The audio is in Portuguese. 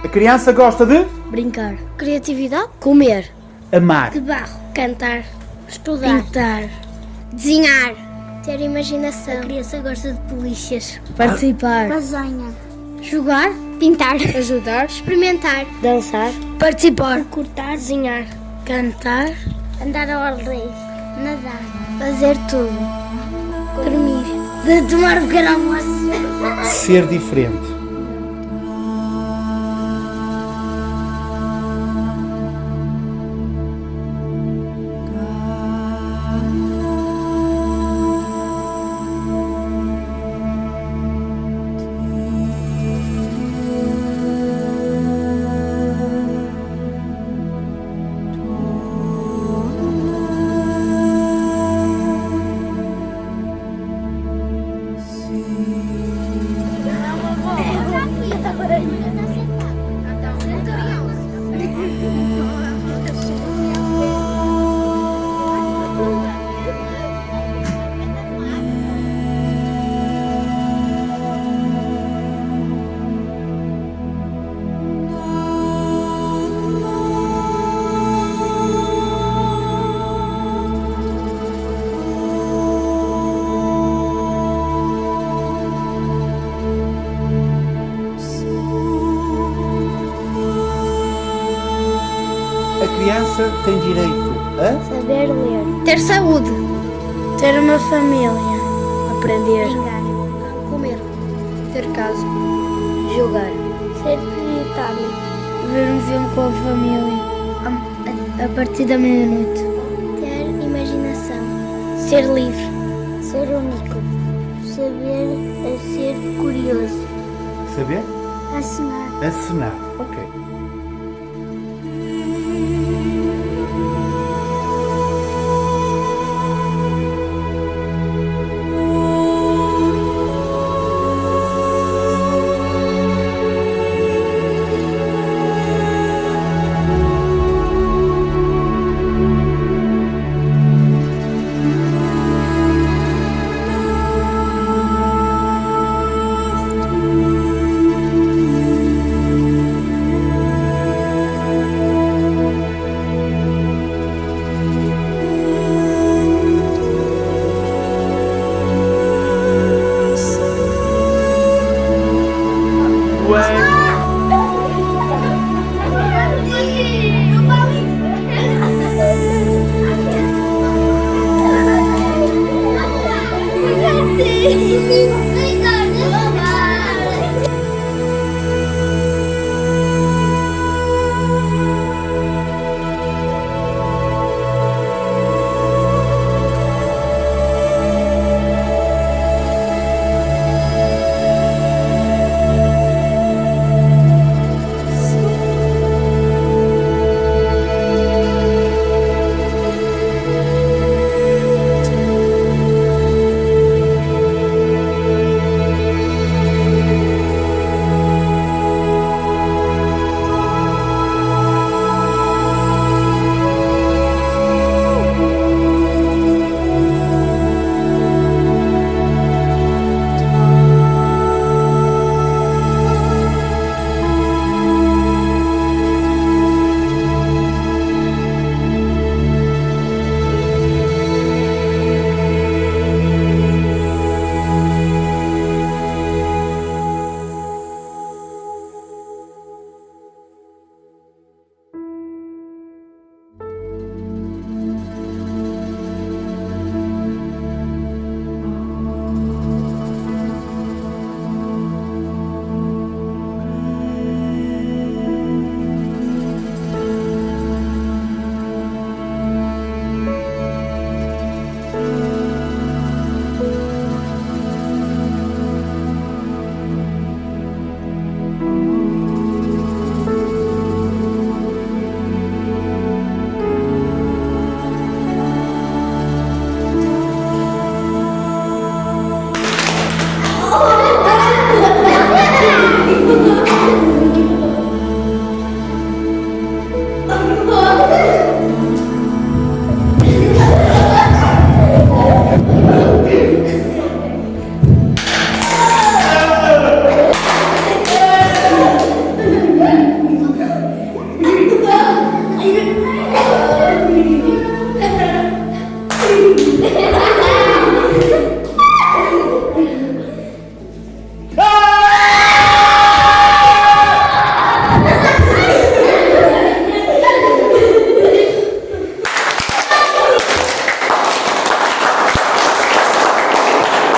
A criança gosta de brincar, Criatividade. comer, amar, De barro. Cantar. estudar, pintar, Desenhar. Ter imaginação. A criança gosta de polícias, Ah. participar, Lasanha. Jogar. Pintar. ajudar, Experimentar. dançar, participar, Cortar. Desenhar. cantar, Andar ao ar livre. Nadar. Fazer tudo. Dormir. de tomar um pequeno almoço. ser diferente. A criança tem direito a Saber ler. Ter saúde, ter uma família, aprender, Brincar. comer, ter casa, jogar, Ser prioritário. ver um filme com a família, a partir da meia-noite, Ter imaginação. ser livre, Ser único. Saber é ser curioso. saber Assinar. acenar. Ok.